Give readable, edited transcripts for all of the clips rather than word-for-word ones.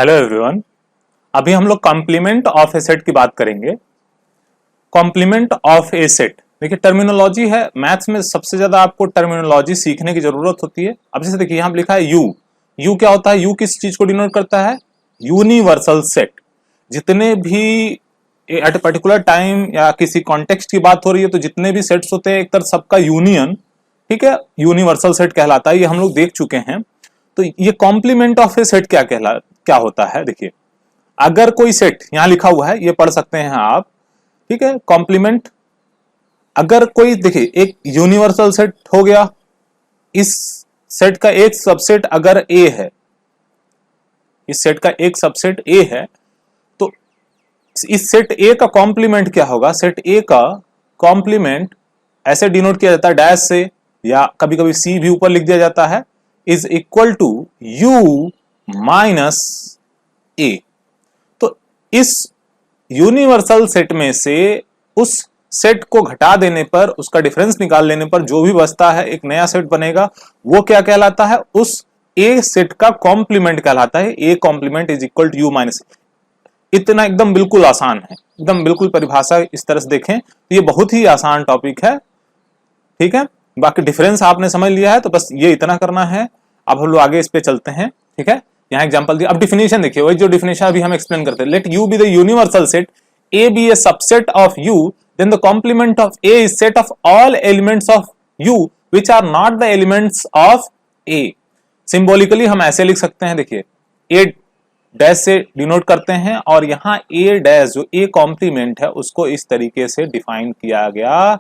Hello everyone. अभी हम लोग कॉम्प्लीमेंट ऑफ ए सेट की बात करेंगे। कॉम्प्लीमेंट ऑफ ए सेट, देखिए टर्मिनोलॉजी है, मैथ्स में सबसे ज्यादा आपको टर्मिनोलॉजी सीखने की जरूरत होती है। अब जैसे देखिए यहाँ पे लिखा है यू। यू क्या होता है? यू किस चीज को डिनोट करता है? Universal set. जितने भी एट ए पर्टिकुलर टाइम या किसी कॉन्टेक्स्ट की बात हो रही है तो जितने भी सेट्स होते हैं एक तरह सबका यूनियन, ठीक है, यूनिवर्सल सेट कहलाता है। ये हम लोग देख चुके हैं। तो ये कॉम्प्लीमेंट ऑफ ए सेट क्या होता है? देखिए अगर कोई सेट यहां लिखा हुआ है, ये पढ़ सकते हैं आप, ठीक है। कॉम्प्लीमेंट, अगर कोई, देखिए एक यूनिवर्सल सेट हो गया, इस सेट का एक सबसेट अगर ए है, इस सेट का एक सबसेट ए है, तो इस सेट ए का कॉम्प्लीमेंट क्या होगा? सेट ए का कॉम्प्लीमेंट ऐसे डिनोट किया जाता है डैश से, या कभी कभी सी भी ऊपर लिख दिया जाता है, is equal to U minus A. तो इस यूनिवर्सल सेट में से उस सेट को घटा देने पर, उसका डिफरेंस निकाल लेने पर जो भी बचता है एक नया सेट बनेगा। वो क्या कहलाता है? उस ए सेट का कॉम्प्लीमेंट कहलाता है। A complement is equal to U minus. इतना एकदम बिल्कुल आसान है, एकदम बिल्कुल परिभाषा इस तरह से देखें तो ये बहुत ही आसान टॉपिक है, ठीक है। बाकी डिफरेंस आपने समझ लिया है तो बस ये इतना करना है। अब हम लोग आगे इस पे चलते हैं, ठीक है। यहाँ एग्जांपल दिया। अब डिफिनेशन देखिए, वही जो डिफिनेशन अभी हम एक्सप्लेन करते हैं। Let U be the universal set, A B A subset of U, then the complement of A is set of all elements of U which are not the elements of A. Symbolically हम ऐसे लिख सकते हैं, देखिए ए dash से denote करते हैं और यहाँ ए डैश जो ए कॉम्प्लीमेंट है उसको इस तरीके से डिफाइन किया गया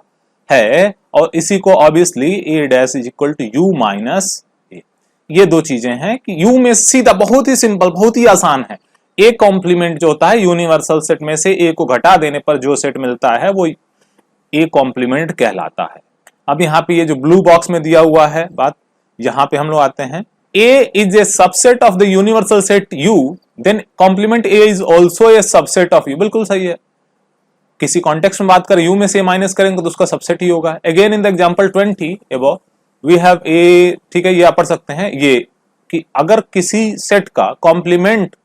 है, और इसी को obviously A dash is equal to U minus A. ये दो चीजें हैं कि यू में सीधा, बहुत ही सिंपल, बहुत ही आसान है। ए कॉम्प्लीमेंट जो होता है यूनिवर्सल सेट में से ए को घटा देने पर जो सेट मिलता है वो ए कॉम्प्लीमेंट कहलाता है। अब यहाँ पे ये जो ब्लू बॉक्स में दिया हुआ है बात, यहाँ पे हम लोग आते हैं। A is a subset of the universal set U, then complement A is also a subset of U. बिल्कुल सही है। किसी कॉन्टेक्स्ट में बात करें, यू में से माइनस करेंगे तो उसका सबसेट ही होगा। Again in the example 20 above we have A, ठीक है, ये आप पढ़ सकते हैं ये कि अगर किसी सेट का कॉम्प्लीमेंट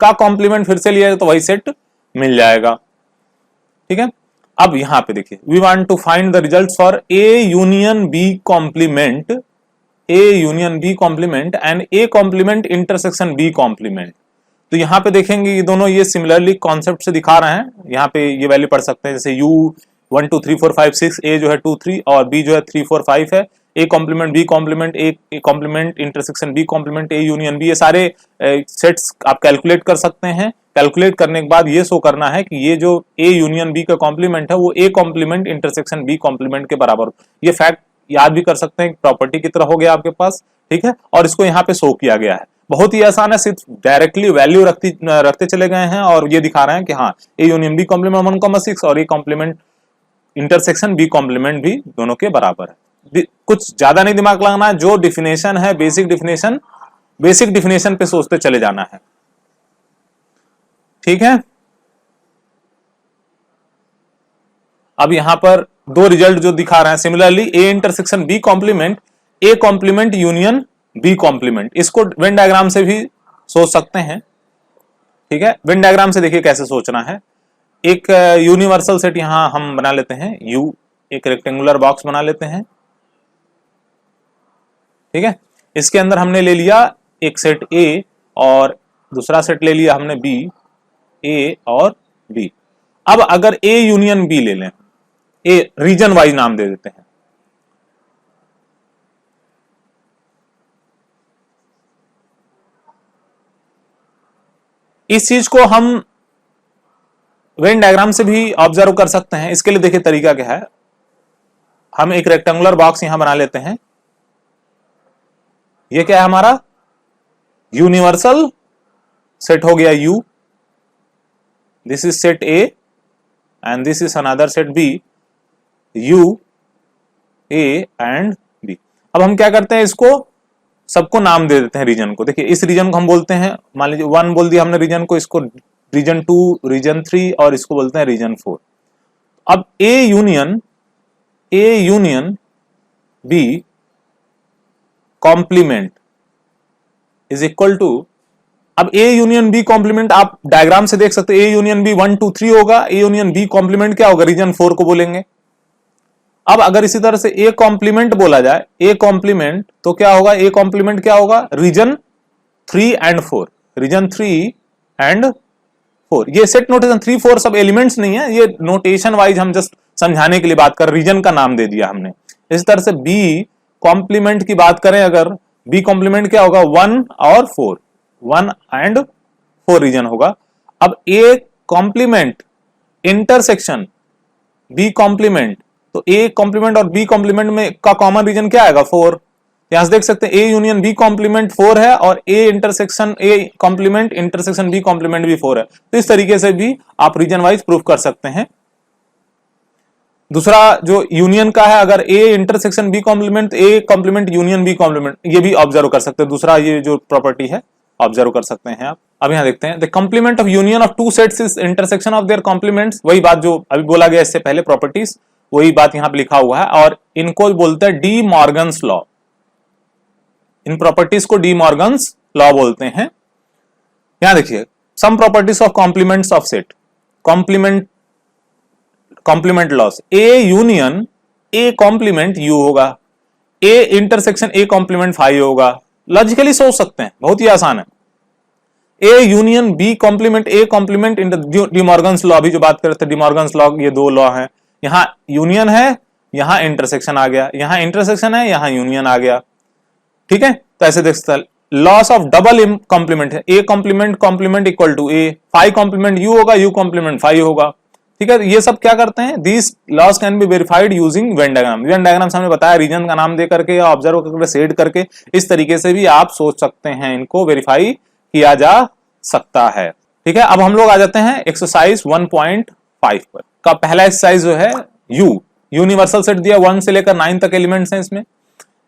फिर से लिया जाए तो वही सेट मिल जाएगा, ठीक है। अब यहां पे देखिए, we want to find the results for A union B complement, A union B complement and A complement intersection B complement. तो यहाँ पे देखेंगे ये दोनों ये सिमिलरली कॉन्सेप्ट से दिखा रहे हैं। यहाँ पे ये वैल्यू पढ़ सकते हैं, जैसे u 1 2 3 4 5 6, a जो है 2 3 और b जो है 3 4 5 है। a complement b complement a complement intersection b complement a union b, ये सारे सेट्स आप कैलकुलेट कर सकते हैं। कैलकुलेट करने के बाद ये शो करना है कि ये जो a यूनियन b का कॉम्प्लीमेंट है वो a complement intersection b complement के बराबर। ये फैक्ट याद भी कर सकते हैं, प्रॉपर्टी की तरह हो गया आपके पास, ठीक है। और इसको यहाँ पे शो किया गया है, बहुत ही आसान है। सिर्फ डायरेक्टली वैल्यू रखते चले गए हैं और ये दिखा रहे हैं कि हाँ ए यूनियन बी कॉम्प्लीमेंट 1,6 और A complement intersection B complement भी दोनों के बराबर है। कुछ ज्यादा नहीं दिमाग लगाना है, जो डिफिनेशन है बेसिक डिफिनेशन पे सोचते चले जाना है, ठीक है। अब यहां पर दो रिजल्ट जो दिखा रहे हैं, similarly A intersection B complement, A complement union B complement. इसको वेन डायग्राम से भी सोच सकते हैं, ठीक है। वेन डायग्राम से देखिए कैसे सोचना है। एक यूनिवर्सल सेट यहां हम बना लेते हैं यू, एक रेक्टेंगुलर बॉक्स बना लेते हैं, ठीक है। इसके अंदर हमने ले लिया एक सेट ए और दूसरा सेट ले लिया हमने बी, ए और बी। अब अगर ए यूनियन बी ले लें, ए रीजन वाइज नाम दे देते हैं, इस चीज को हम वेन डायग्राम से भी ऑब्जर्व कर सकते हैं। इसके लिए देखिए तरीका क्या है। हम एक रेक्टेंगुलर बॉक्स यहां बना लेते हैं। ये क्या है हमारा? यूनिवर्सल सेट हो गया U, this is set A and this is another set B, U A and B। अब हम क्या करते हैं, इसको सबको नाम दे देते हैं रीजन को। देखिए इस रीजन को हम बोलते हैं, मान लीजिए 1 बोल दिया हमने रीजन को, इसको रीजन 2, रीजन 3 और इसको बोलते हैं रीजन 4। अब A union B complement is equal to अब ए यूनियन बी कॉम्प्लीमेंट आप डायग्राम से देख सकते हैं, ए यूनियन बी 1 2 3 होगा, ए यूनियन बी कॉम्प्लीमेंट क्या होगा, रीजन 4 को बोलेंगे। अब अगर इसी तरह से ए कॉम्प्लीमेंट बोला जाए, ए कॉम्प्लीमेंट तो क्या होगा, ए कॉम्प्लीमेंट क्या होगा, रीजन 3 एंड 4, रीजन 3 एंड 4। ये सेट नोटेशन 3 4 सब एलिमेंट्स नहीं है, ये नोटेशन वाइज हम जस्ट समझाने के लिए बात कर, रीजन का नाम दे दिया हमने। इस तरह से बी कॉम्प्लीमेंट की बात करें, अगर बी कॉम्प्लीमेंट क्या होगा, 1 और 4, 1 एंड 4 रीजन होगा। अब A complement intersection B complement, तो ए कॉम्प्लीमेंट और बी कॉम्प्लीमेंट में का कॉमन रीजन क्या आएगा, 4। यहां से देख सकते हैं ए यूनियन बी कॉम्प्लीमेंट 4 है और A intersection A complement intersection B complement भी 4 है। तो इस तरीके से भी आप रीजन वाइज प्रूफ कर सकते हैं। दूसरा जो यूनियन का है, अगर A intersection B complement, A complement union B complement, ये भी ऑब्जर्व कर सकते हैं। दूसरा ये जो प्रॉपर्टी है ऑब्जर्व कर सकते हैं आप। अब यहां देखते हैं, the complement of union of two sets is intersection of their complements. वही बात जो अभी बोला गया इससे पहले, प्रॉपर्टीज, वही बात यहां पे लिखा हुआ है और इनको बोलते हैं डी मॉर्गन्स लॉ। इन प्रॉपर्टीज को डी मॉर्गन्स लॉ बोलते हैं। यहां देखिए, some properties of complements of set, complement laws, A union A complement U होगा, A intersection A complement phi होगा। लॉजिकली सोच सकते हैं, बहुत ही आसान है। A union B complement A complement De Morgan's law, अभी जो बात कर रहे थे डिमॉर्गन्स लॉ, ये दो लॉ हैं। यहां यूनियन है, यहां इंटरसेक्शन आ गया, यहां इंटरसेक्शन है, यहां यूनियन आ गया। ठीक है, तो ऐसे देख सकते हैं। लॉस ऑफ डबल कॉम्प्लीमेंट है, A complement complement equal to A, phi complement U होगा, यू कॉम्प्लीमेंट फाई होगा। ठीक है, ये सब क्या करते हैं, this laws can be verified using Venn diagram. Venn diagram हमने बताया, रीजन का नाम दे करके या ऑब्जर्व करके शेड करके, इस तरीके से भी आप सोच सकते हैं, इनको वेरीफाई किया जा सकता है। ठीक है, अब हम लोग आ जाते हैं एक्सरसाइज 1.5 पर। का पहला एक्सरसाइज जो है यू, यूनिवर्सल सेट दिया, 1 से लेकर 9 तक एलिमेंट्स हैं इसमें।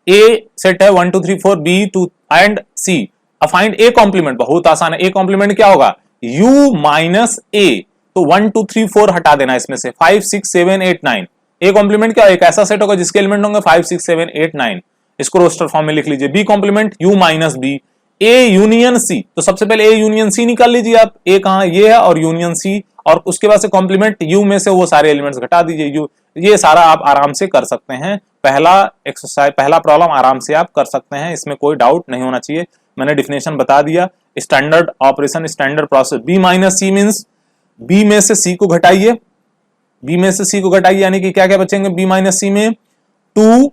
ए सेट है 1 2 3 4, बी 2 एंड सी। अब फाइंड ए कॉम्प्लीमेंट, बहुत आसान है। ए कॉम्प्लीमेंट क्या होगा, यू माइनस ए, तो 1 2 3 4 हटा देना इसमें से, 5 6 7 8 9। ए कॉम्प्लीमेंट क्या, एक ऐसा सेट होगा जिसके एलिमेंट होंगे 5 6 7 8 9। इसको रोस्टर फॉर्म में लिख लीजिए। B complement U minus B, A union C, तो सबसे पहले ए यूनियन सी निकाल लीजिए आप। ए कहां, ये है, और यूनियन सी, और उसके बाद से कॉम्प्लीमेंट यू में से वो सारे एलिमेंट्स घटा दीजिए यू। ये सारा आप आराम से कर सकते हैं। पहला एक्सरसाइज, पहला प्रॉब्लम आराम से आप कर सकते हैं, इसमें कोई डाउट नहीं होना चाहिए। मैंने डिफिनेशन बता दिया, standard operation, standard process. B minus C means B में से सी को घटाइए, बी में से सी को घटाइए, यानी कि क्या क्या बचेंगे बी माइनस सी में, 2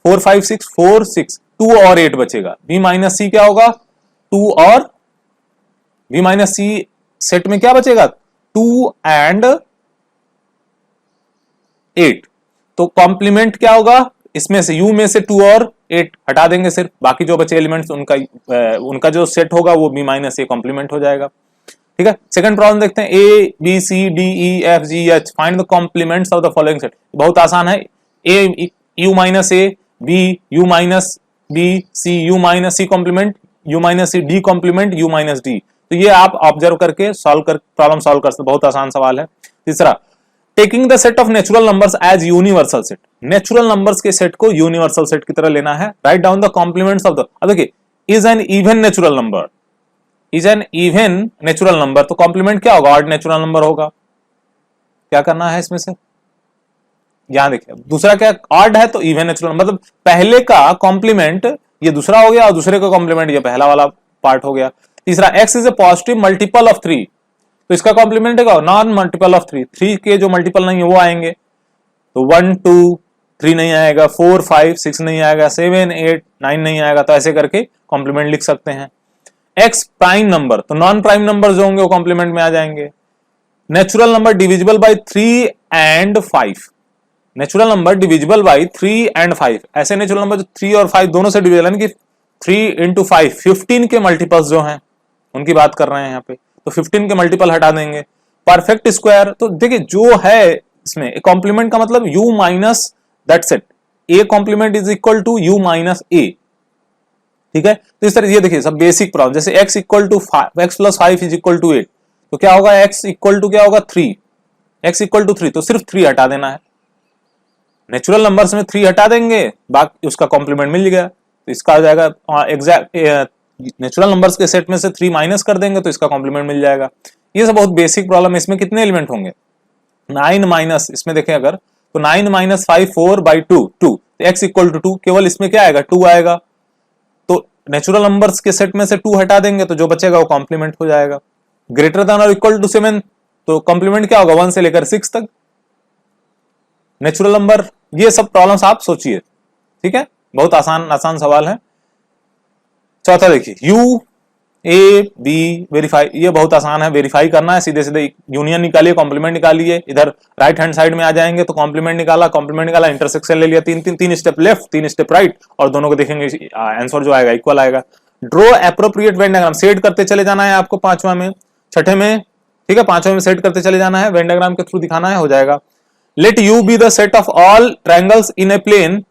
4 5 6 4 6, 2 और 8 बचेगा। बी माइनस सी क्या होगा, 2 और, बी माइनस सी सेट में क्या बचेगा, 2 एंड 8। तो कॉम्प्लीमेंट क्या होगा, इसमें से यू में से 2 और 8 हटा देंगे सिर्फ, बाकी जो बचे एलिमेंट्स उनका जो सेट होगा वो बी माइनस ए कॉम्प्लीमेंट हो जाएगा। ठीक है, सेकंड प्रॉब्लम देखते हैं। A B C D E F G H, find the complements of the following set. बहुत आसान है। A U minus A, B U minus B, C U minus C complement, U minus C, D complement U minus D. तो ये आप observe करके solve कर problem solve कर सकते, बहुत आसान सवाल है। तीसरा, taking the set of natural numbers as universal set, natural numbers के सेट को यूनिवर्सल सेट की तरह लेना है। Write down the complements of the, अब देखिए, is an even natural number, is an even natural number, तो कॉम्प्लीमेंट क्या होगा, ऑड नेचुरल नंबर होगा। क्या करना है इसमें से, यहां देखिए, दूसरा क्या ऑड है तो इवन नेचुरल, मतलब पहले का कॉम्प्लीमेंट ये दूसरा हो गया और दूसरे का कॉम्प्लीमेंट ये पहला वाला पार्ट हो गया। तीसरा, x is a positive multiple of 3, तो इसका कॉम्प्लीमेंट है नॉन मल्टीपल ऑफ 3, 3 के जो मल्टीपल नहीं है वो आएंगे, तो 1 2 3 नहीं आएगा, 4 5 6 नहीं आएगा, 7 8 9 नहीं आएगा। तो ऐसे करके कॉम्प्लीमेंट लिख सकते हैं। एक्स प्राइम नंबर, तो नॉन प्राइम नंबर जो होंगे वो कॉम्प्लीमेंट में आ जाएंगे। Natural number divisible by 3 and 5, natural number divisible by 3 and 5, ऐसे नेचुरल नंबर जो 3 और 5 दोनों से डिविजिबल, यानी कि 3 इंटू 5 15 के मल्टीपल्स जो हैं उनकी बात कर रहे हैं यहाँ पे, तो 15 के मल्टीपल हटा देंगे। परफेक्ट स्क्वायर, तो देखिए जो है इसमें कॉम्प्लीमेंट का मतलब u minus that set, A complement is equal to u minus A. ठीक है, तो इस तरह ये देखिए सब बेसिक प्रॉब्लम, जैसे x equal to x plus 5 is equal to 8, तो क्या होगा x इक्वल टू क्या होगा 3, x इक्वल टू 3, तो सिर्फ 3 हटा देना है। नेचुरल नंबर्स में 3 हटा देंगे, बाकी उसका कॉम्प्लीमेंट मिल गया, तो इसका आ जाएगा एग्जैक्ट नेचुरल नंबर्स के सेट में से 3 माइनस कर देंगे तो इसका कॉम्प्लीमेंट मिल जाएगा। ये सब बहुत बेसिक प्रॉब्लम। इसमें कितने एलिमेंट होंगे? 9 माइनस, इसमें देखें अगर तो 9 minus 5 4 by 2 2, x equal to 2, केवल इसमें क्या आएगा? 2 आएगा। तो नेचुरल नंबर्स के सेट में से 2 हटा देंगे तो जो बचेगा वो कॉम्प्लीमेंट हो जाएगा। ग्रेटर देन और इक्वल टू 7 तो कॉम्प्लीमेंट क्या होगा? 1 से लेकर 6 तक नेचुरल नंबर। ये सब प्रॉब्लम्स आप सोचिए, ठीक है, बहुत आसान आसान सवाल है। चौथा देखिए, यू ए बी वेरीफाई, ये बहुत आसान है, वेरीफाई करना है, सीधे सीधे यूनियन निकालिए, कॉम्प्लीमेंट निकालिए। इधर राइट हैंड साइड में आ जाएंगे तो कॉम्प्लीमेंट निकाला, इंटरसेक्शन ले लिया, तीन स्टेप लेफ्ट, 3 स्टेप राइट, और दोनों को देखेंगे आंसर जो आएगा इक्वल आएगा। Draw appropriate Venn diagram, set करते चले जाना है आपको पांचवा में, छठे में, ठीक है, पांचवा में सेट करते चले जाना है, वेन डायग्राम के थ्रू दिखाना है, हो जाएगा। Let U be the set of all triangles in a plane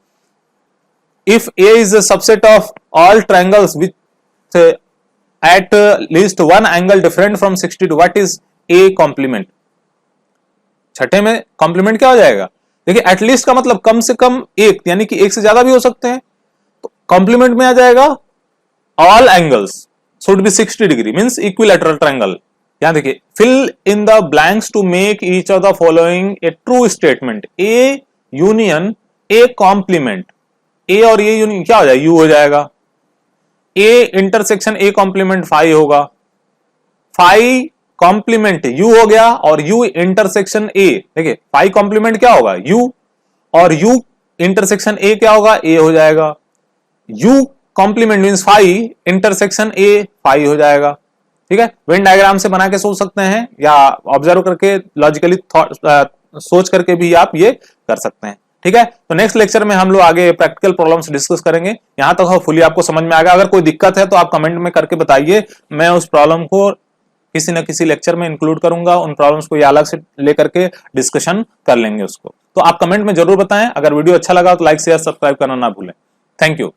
if A is a subset of all triangles with at least one angle different from 60 to what is A complement? छठे में complement क्या हो जाएगा? देखिए at least का मतलब कम से कम एक, यानी कि एक से ज्यादा भी हो सकते हैं। तो कॉम्प्लीमेंट में आ जाएगा all angles should be 60 degree, means equilateral triangle. यहां देखिए, fill in the blanks to make each of the following a true statement. A union A complement, A और ए यूनियन क्या हो जाएगा? यू हो जाएगा। ए इंटरसेक्शन ए कॉम्प्लीमेंट 5 होगा, 5 compliment you हो गया, और यू इंटरसेक्शन ए, देखिए 5 कॉम्प्लीमेंट क्या होगा? यू, और यू इंटरसेक्शन ए क्या होगा? ए हो जाएगा। यू कॉम्प्लीमेंट मींस 5 इंटरसेक्शन ए 5 हो जाएगा, ठीक है। वेन डायग्राम से बना के सोच सकते हैं, या ऑब्जर्व करके लॉजिकली सोच करके भी आप ये कर सकते हैं, ठीक है। तो नेक्स्ट लेक्चर में हम लोग आगे प्रैक्टिकल प्रॉब्लम्स डिस्कस करेंगे। यहां तक होपफुली आपको समझ में आएगा। अगर कोई दिक्कत है तो आप कमेंट में करके बताइए, मैं उस प्रॉब्लम को किसी न किसी लेक्चर में इंक्लूड करूंगा, उन प्रॉब्लम्स को अलग से लेकर के डिस्कशन कर लेंगे उसको। तो आप कमेंट में जरूर बताएं। अगर वीडियो अच्छा लगा तो लाइक शेयर सब्सक्राइब करना ना भूलें। Thank you.